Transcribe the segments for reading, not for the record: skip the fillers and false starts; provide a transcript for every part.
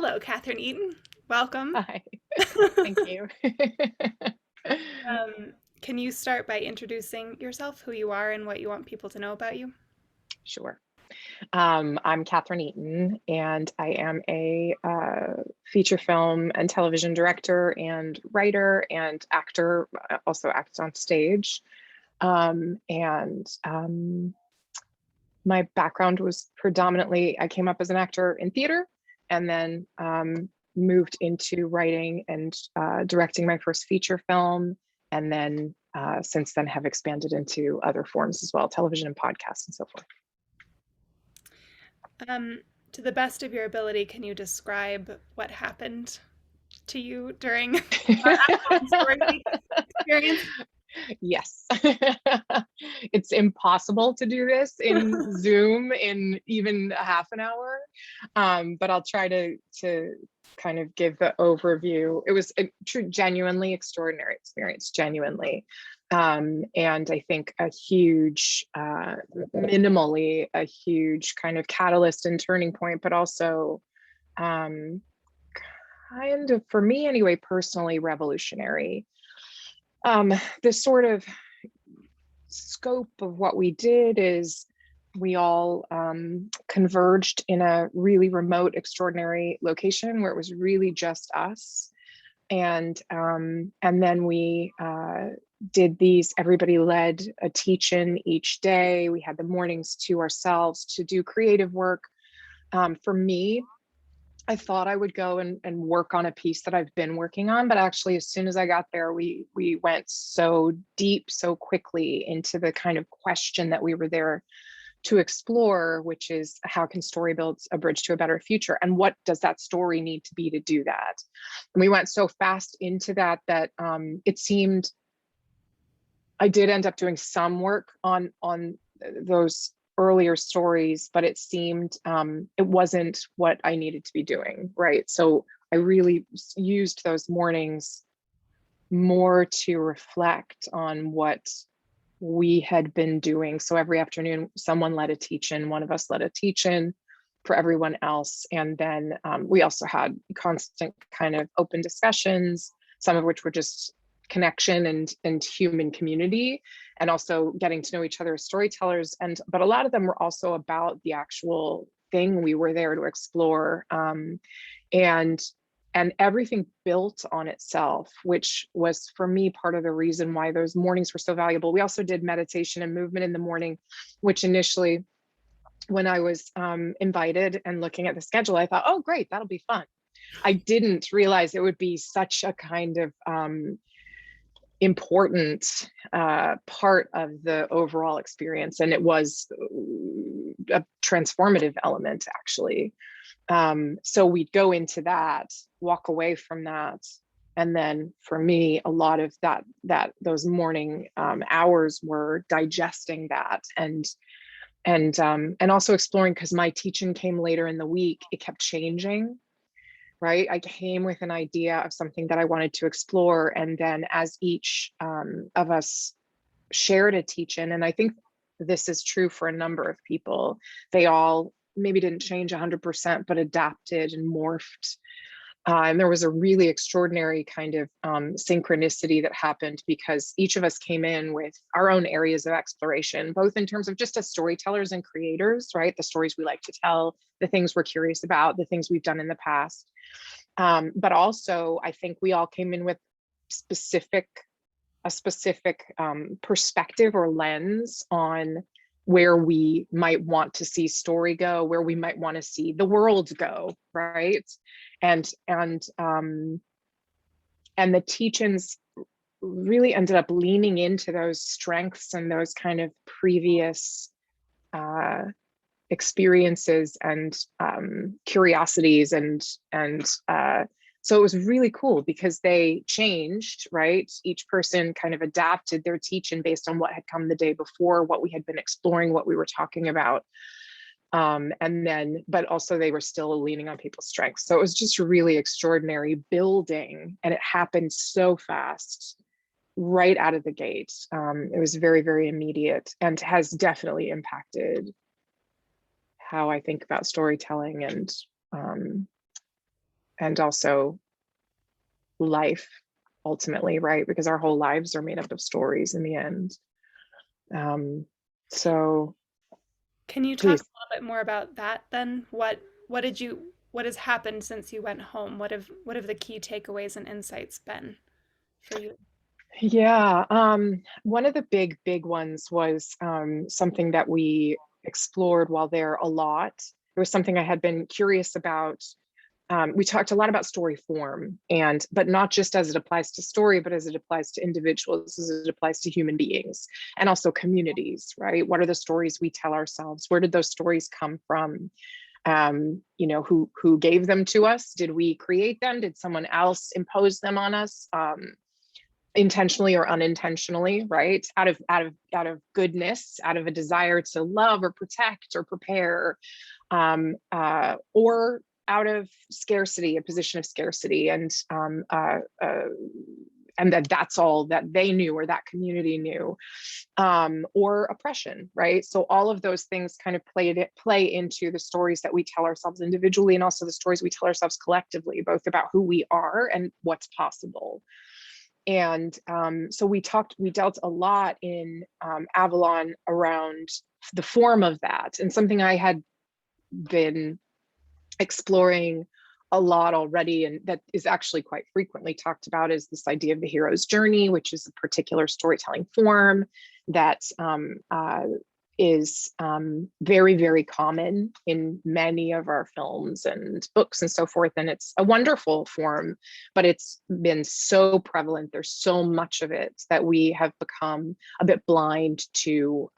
Hello, Catherine Eaton. Welcome. Hi, thank you. Can you start by introducing yourself, who you are, and what you want people to know about you? Sure. I'm Catherine Eaton, and I am a feature film and television director and writer and actor, also acts on stage. And my background was predominantly, I came up as an actor in theater and then moved into writing and directing my first feature film. And then since then have expanded into other forms as well, television and podcasts and so forth. To the best of your ability, can you describe what happened to you during Avalon Story Week experience? Yes. It's impossible to do this in Zoom in even a half an hour, but I'll try to kind of give the overview. It was a true, genuinely extraordinary experience, genuinely. And I think a huge, minimally, a huge kind of catalyst and turning point, but also kind of, for me anyway, personally revolutionary. The sort of scope of what we did is we all converged in a really remote, extraordinary location where it was really just us. And then we did these, everybody led a teach-in each day. We had the mornings to ourselves to do creative work. For me, I thought I would go and work on a piece that I've been working on, but actually as soon as I got there, we went so deep, so quickly into the kind of question that we were there to explore, which is how can story build a bridge to a better future? And what does that story need to be to do that? And we went so fast into that it seemed I did end up doing some work on those earlier stories, but it seemed it wasn't what I needed to be doing, right? So I really used those mornings more to reflect on what we had been doing. So every afternoon, someone led a teach-in, one of us led a teach-in for everyone else. And then we also had constant kind of open discussions, some of which were just connection and human community, and also getting to know each other as storytellers. But a lot of them were also about the actual thing we were there to explore. And everything built on itself, which was for me part of the reason why those mornings were so valuable. We also did meditation and movement in the morning, which initially, when I was invited and looking at the schedule, I thought, oh, great, that'll be fun. I didn't realize it would be such a kind of important part of the overall experience. And it was a transformative element, actually. So we'd go into that, walk away from that. And then for me, a lot of those morning hours were digesting that and also exploring, because my teaching came later in the week, it kept changing, right? I came with an idea of something that I wanted to explore. And then as each of us shared a teach-in, and I think this is true for a number of people, they all maybe didn't change 100%, but adapted and morphed. And there was a really extraordinary kind of synchronicity that happened, because each of us came in with our own areas of exploration, both in terms of just as storytellers and creators, right? The stories we like to tell, the things we're curious about, the things we've done in the past. But also, I think we all came in with a specific perspective or lens on where we might want to see story go, where we might want to see the world go, right? And the teach-ins really ended up leaning into those strengths and those kind of previous experiences and curiosities and so it was really cool because they changed, right? Each person kind of adapted their teach-in based on what had come the day before, what we had been exploring, what we were talking about. But also they were still leaning on people's strengths. So it was just really extraordinary building, and it happened so fast right out of the gate. It was very, very immediate and has definitely impacted how I think about storytelling and and also life ultimately, right? Because our whole lives are made up of stories in the end. So Can you talk please. a little bit more about that then? What has happened since you went home? What have the key takeaways and insights been for you? Yeah, one of the big ones was something that we explored while there a lot. It was something I had been curious about. We talked a lot about story form, and but not just as it applies to story, but as it applies to individuals, as it applies to human beings, and also communities, right? What are the stories we tell ourselves? Where did those stories come from? Who gave them to us? Did we create them? Did someone else impose them on us? Intentionally or unintentionally, right? Out of goodness, out of a desire to love or protect or prepare, or out of scarcity, a position of scarcity, and that's all that they knew or that community knew, or oppression, right? So all of those things kind of play into the stories that we tell ourselves individually, and also the stories we tell ourselves collectively, both about who we are and what's possible. And so we dealt a lot in Avalon around the form of that, and something I had been exploring a lot already, and that is actually quite frequently talked about, is this idea of the hero's journey, which is a particular storytelling form that is very, very common in many of our films and books and so forth. And it's a wonderful form, but it's been so prevalent. There's so much of it that we have become a bit blind to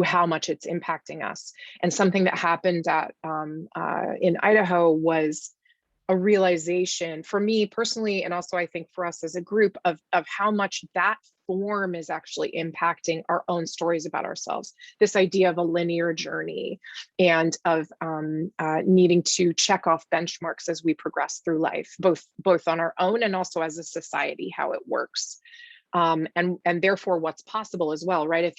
how much it's impacting us. And something that happened in Idaho was a realization for me personally, and also I think for us as a group, of how much that form is actually impacting our own stories about ourselves. This idea of a linear journey, and of needing to check off benchmarks as we progress through life, both on our own and also as a society, how it works. And therefore what's possible as well, right? If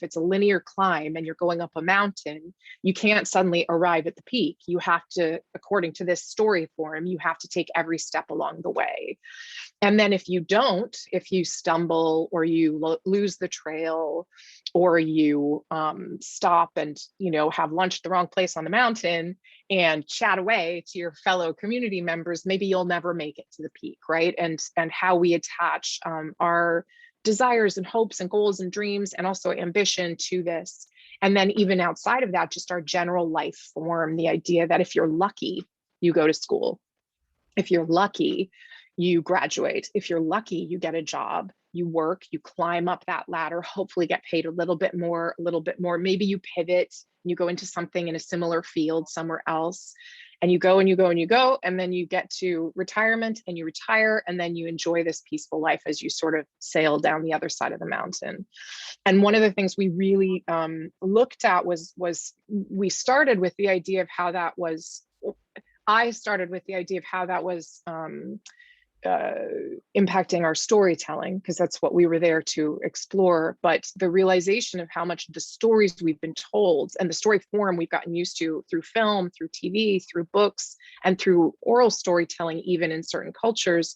it's a linear climb and you're going up a mountain, you can't suddenly arrive at the peak. You have to, according to this story form, you have to take every step along the way. And then if you stumble, or you lose the trail, or you stop and have lunch at the wrong place on the mountain and chat away to your fellow community members, maybe you'll never make it to the peak, right? And how we attach our desires and hopes and goals and dreams and also ambition to this. And then even outside of that, just our general life form, the idea that if you're lucky, you go to school. If you're lucky, you graduate. If you're lucky, you get a job, you work, you climb up that ladder, hopefully get paid a little bit more. Maybe you pivot, you go into something in a similar field somewhere else, and you go and you go and you go, and then you get to retirement and you retire, and then you enjoy this peaceful life as you sort of sail down the other side of the mountain. And one of the things we really looked at was we started with the idea of how that was. I started with the idea of how that was impacting our storytelling, because that's what we were there to explore. But the realization of how much the stories we've been told and the story form we've gotten used to through film, through TV, through books, and through oral storytelling, even in certain cultures,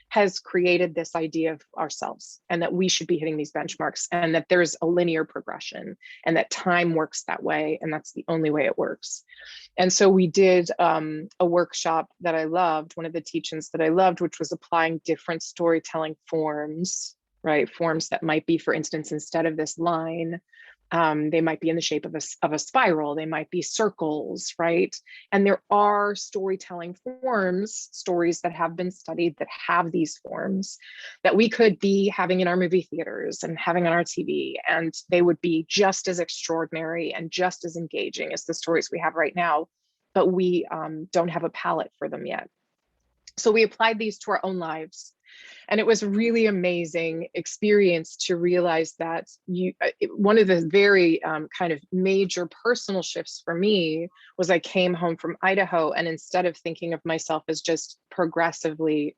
has created this idea of ourselves, and that we should be hitting these benchmarks, and that there's a linear progression, and that time works that way, and that's the only way it works. And so we did a workshop that I loved, one of the teachings that I loved, which was applying different storytelling forms, right? Forms that might be, for instance, instead of this line, they might be in the shape of a spiral, they might be circles, right? And there are storytelling forms, stories that have been studied that have these forms that we could be having in our movie theaters and having on our TV, and they would be just as extraordinary and just as engaging as the stories we have right now, but we don't have a palette for them yet. So we applied these to our own lives. And it was a really amazing experience to realize that one of the very kind of major personal shifts for me was I came home from Idaho, and instead of thinking of myself as just progressively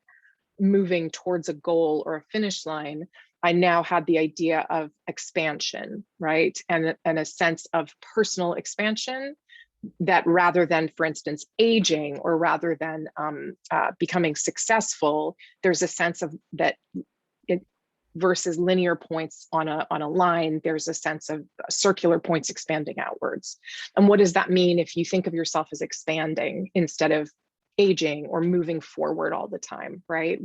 moving towards a goal or a finish line, I now had the idea of expansion, right? And a sense of personal expansion, that rather than, for instance, aging, or rather than becoming successful, there's a sense of that it, versus linear points on a line, there's a sense of circular points expanding outwards. And what does that mean if you think of yourself as expanding instead of aging or moving forward all the time, right?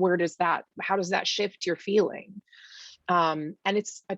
How does that shift your feeling? And it's a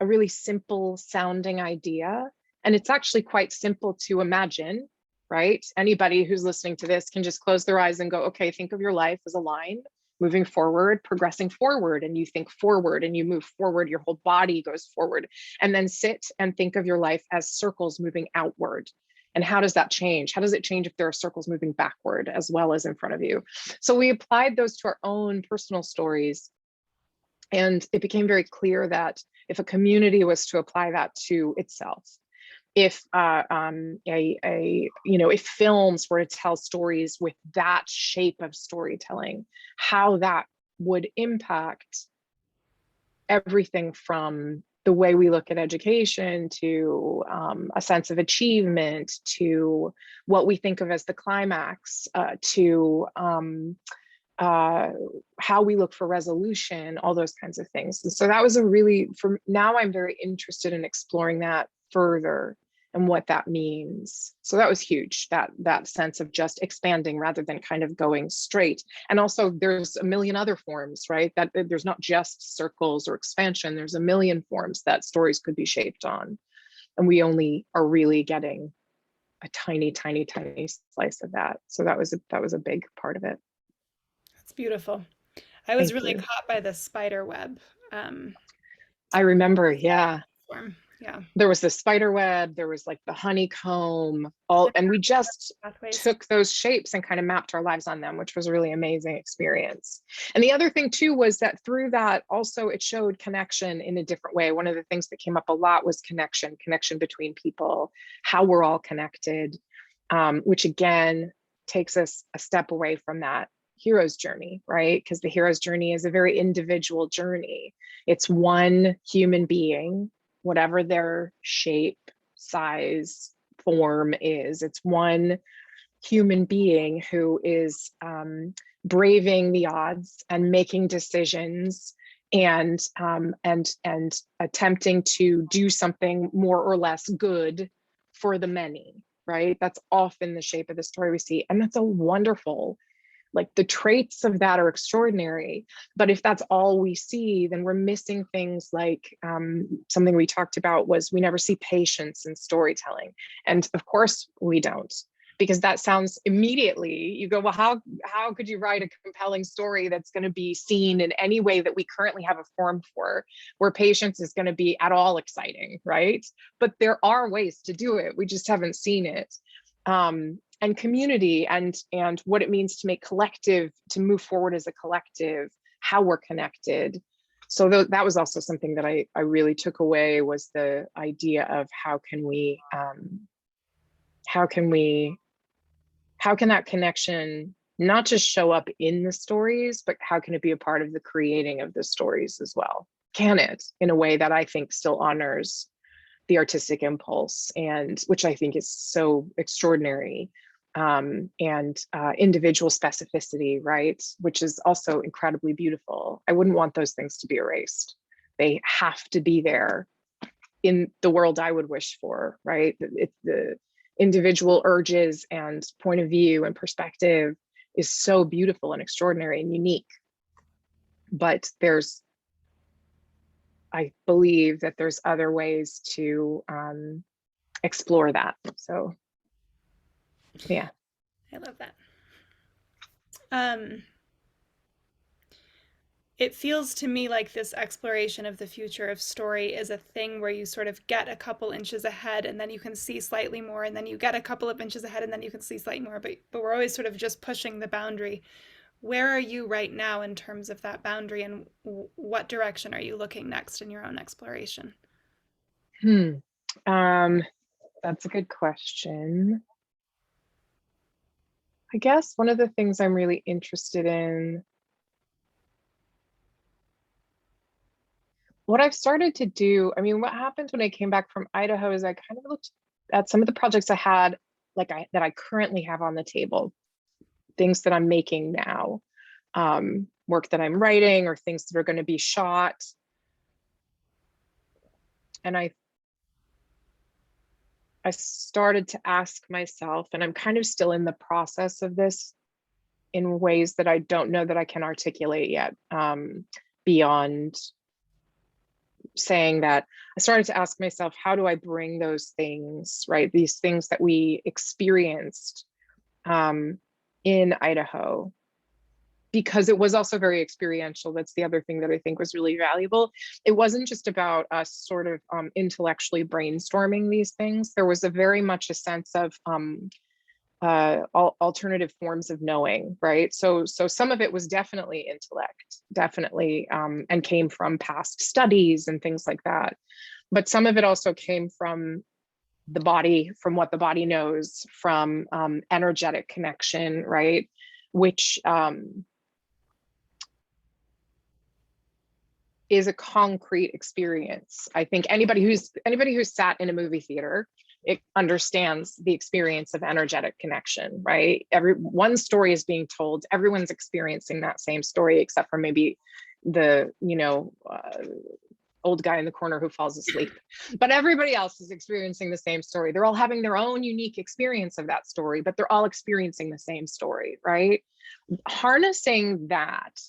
really simple sounding idea. And it's actually quite simple to imagine, right? Anybody who's listening to this can just close their eyes and go, okay, think of your life as a line moving forward, progressing forward, and you think forward and you move forward, your whole body goes forward. And then sit and think of your life as circles moving outward. And how does that change? How does it change if there are circles moving backward as well as in front of you? So we applied those to our own personal stories. And it became very clear that if a community was to apply that to itself, if if films were to tell stories with that shape of storytelling, how that would impact everything from the way we look at education to a sense of achievement, to what we think of as the climax, to how we look for resolution, all those kinds of things. And so that was now I'm very interested in exploring that further and what that means. So that was huge, that sense of just expanding rather than kind of going straight. And also there's a million other forms, right? That there's not just circles or expansion, there's a million forms that stories could be shaped on. And we only are really getting a tiny, tiny, tiny slice of that. So that was a big part of it. That's beautiful. I was Thank really you. caught by the spider web I remember, yeah. form. Yeah. There was the spider web, there was like the honeycomb, and we just Pathways. took those shapes and kind of mapped our lives on them, which was a really amazing experience. And the other thing too was that through that also it showed connection in a different way. One of the things that came up a lot was connection between people, how we're all connected, which again takes us a step away from that hero's journey, right? Because the hero's journey is a very individual journey. It's one human being, whatever their shape, size, form is. It's one human being who is braving the odds and making decisions and attempting to do something more or less good for the many, right? That's often the shape of the story we see. And that's a wonderful, like the traits of that are extraordinary. But if that's all we see, then we're missing things like something we talked about was we never see patience in storytelling. And of course we don't, because that sounds immediately, you go, well, how could you write a compelling story that's going to be seen in any way that we currently have a form for, where patience is going to be at all exciting, right? But there are ways to do it. We just haven't seen it. And community and what it means to move forward as a collective, how we're connected. So that was also something that I really took away, was the idea of how can that connection not just show up in the stories, but how can it be a part of the creating of the stories as well? Can it, in a way that I think still honors the artistic impulse, and which I think is so extraordinary, and individual specificity, right? Which is also incredibly beautiful. I wouldn't want those things to be erased. They have to be there in the world I would wish for, right? The individual urges and point of view and perspective is so beautiful and extraordinary and unique. But I believe that there's other ways to explore that. So yeah. I love that. It feels to me like this exploration of the future of story is a thing where you sort of get a couple inches ahead and then you can see slightly more, and then you get a couple of inches ahead and then you can see slightly more, but we're always sort of just pushing the boundary. Where are you right now in terms of that boundary, and what direction are you looking next in your own exploration? That's a good question. I guess one of the things I'm really interested in, what I've started to do, I mean, what happened when I came back from Idaho is I kind of looked at some of the projects I had, that I currently have on the table, things that I'm making now, work that I'm writing, or things that are going to be shot. And I started to ask myself, and I'm kind of still in the process of this in ways that I don't know that I can articulate yet, beyond saying that, I started to ask myself, how do I bring those things, right? These things that we experienced in Idaho, because it was also very experiential. That's the other thing that I think was really valuable. It wasn't just about us sort of intellectually brainstorming these things. There was a very much a sense of alternative forms of knowing, right? So some of it was definitely intellect, definitely, and came from past studies and things like that. But some of it also came from the body, from what the body knows, from energetic connection, right? Which is a concrete experience. I think anybody who's sat in a movie theater, it understands the experience of energetic connection, right? One story is being told, everyone's experiencing that same story, except for maybe the, old guy in the corner who falls asleep. But everybody else is experiencing the same story. They're all having their own unique experience of that story, but they're all experiencing the same story, right? Harnessing that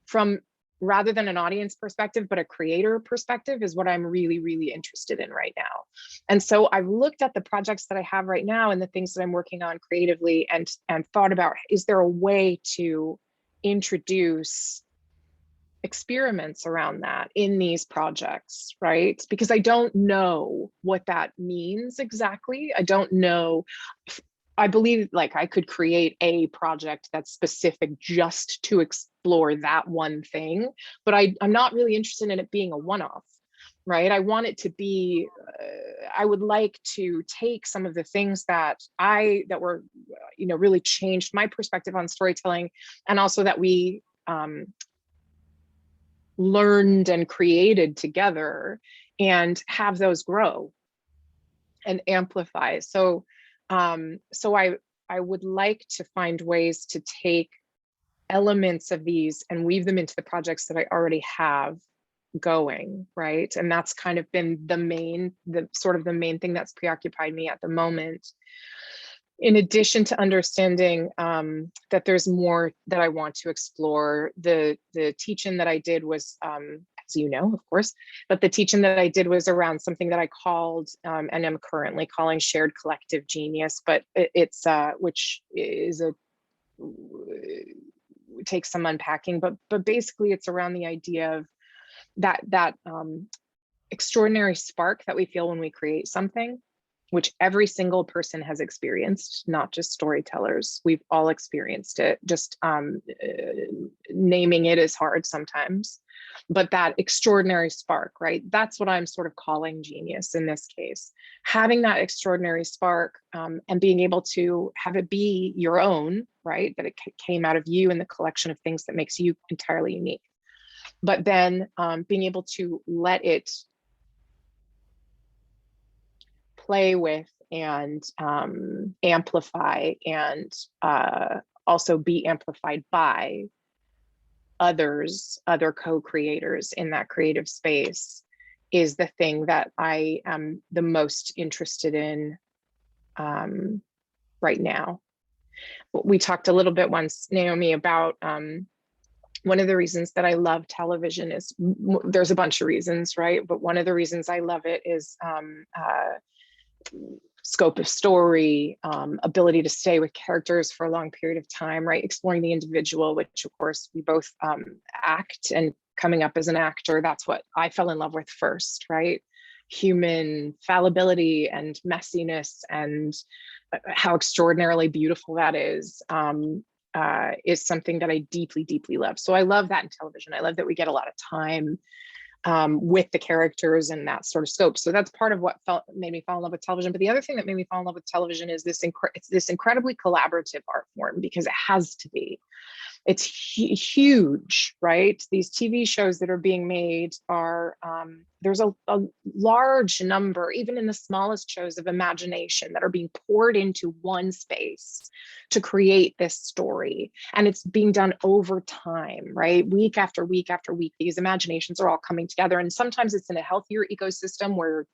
from, rather than an audience perspective, but a creator perspective, is what I'm really, really interested in right now. And so I've looked at the projects that I have right now and the things that I'm working on creatively, and thought about, is there a way to introduce experiments around that in these projects, right? Because I don't know what that means exactly. I don't know. I believe like I could create a project that's specific just to explore that one thing, but I'm not really interested in it being a one-off, right? I want it to be, I would like to take some of the things that were, really changed my perspective on storytelling, and also that we learned and created together, and have those grow and amplify. So I would like to find ways to take elements of these and weave them into the projects that I already have going, right? And that's kind of been the main thing that's preoccupied me at the moment. In addition to understanding that there's more that I want to explore, the teaching that I did was, as you know, of course, but the teaching that I did was around something that I called, and I'm currently calling, shared collective genius, but it's which is takes some unpacking, but basically it's around the idea of that extraordinary spark that we feel when we create something, which every single person has experienced, not just storytellers. We've all experienced it. Just naming it is hard sometimes, but that extraordinary spark, right? That's what I'm sort of calling genius in this case. Having that extraordinary spark, and being able to have it be your own, right? That it came out of you and the collection of things that makes you entirely unique. But then being able to let it play with and amplify, and also be amplified by others, other co-creators in that creative space, is the thing that I am the most interested in right now. We talked a little bit once, Naomi, about one of the reasons that I love television is, there's a bunch of reasons, right? But one of the reasons I love it is scope of story, ability to stay with characters for a long period of time, right? Exploring the individual, which of course we both act, and coming up as an actor, that's what I fell in love with first, right? Human fallibility and messiness, and how extraordinarily beautiful that is something that I deeply, deeply love. So I love that in television. I love that we get a lot of time with the characters and that sort of scope. So that's part of what made me fall in love with television. But the other thing that made me fall in love with television is this incredibly collaborative art form, because it has to be. it's huge, right? These TV shows that are being made are, there's a large number, even in the smallest shows, of imagination that are being poured into one space to create this story. And it's being done over time, right? Week after week after week, these imaginations are all coming together. And sometimes it's in a healthier ecosystem where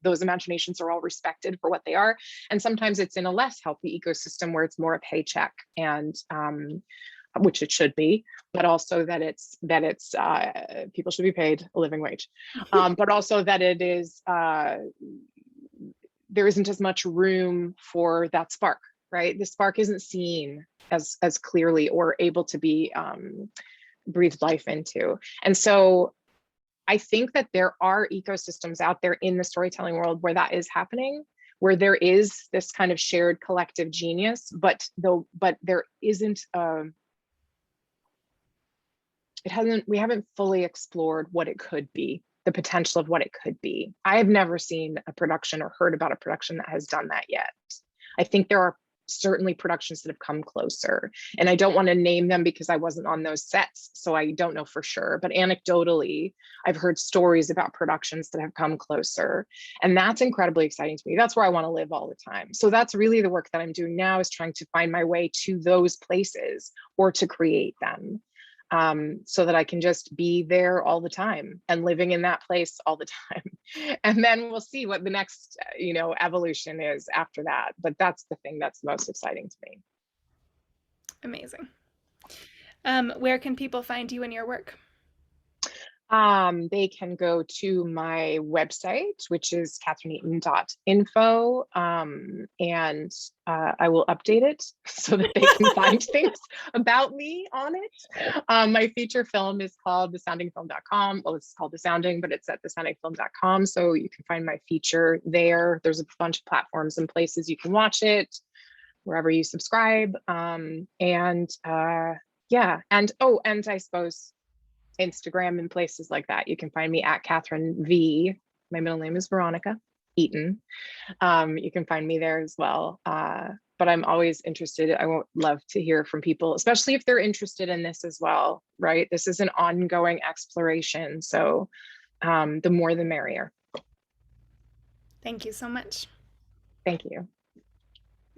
those imaginations are all respected for what they are. And sometimes it's in a less healthy ecosystem where it's more a paycheck, and which it should be, but also that it's people should be paid a living wage, but also that it is there isn't as much room for that spark, right? The spark isn't seen as clearly or able to be breathed life into. And so I think that there are ecosystems out there in the storytelling world where that is happening, where there is this kind of shared collective genius, but there isn't we haven't fully explored what it could be, the potential of what it could be. I have never seen a production or heard about a production that has done that yet. I think there are certainly productions that have come closer, and I don't want to name them because I wasn't on those sets, so I don't know for sure, but anecdotally I've heard stories about productions that have come closer, and that's incredibly exciting to me. That's where I want to live all the time. So that's really the work that I'm doing now, is trying to find my way to those places or to create them, so that I can just be there all the time and living in that place all the time. And then we'll see what the next, evolution is after that. But that's the thing that's most exciting to me. Amazing. Where can people find you and your work? They can go to my website, which is catherineeaton.info, and I will update it so that they can find things about me on it. My feature film is called thesoundingfilm.com. Well, it's called The Sounding, but it's at thesoundingfilm.com. So you can find my feature there. There's a bunch of platforms and places you can watch it, wherever you subscribe. Yeah, and I suppose Instagram and places like that. You can find me at Catherine V. My middle name is Veronica Eaton. You can find me there as well. But I'm always interested. I would love to hear from people, especially if they're interested in this as well, right? This is an ongoing exploration. So the more the merrier. Thank you so much. Thank you.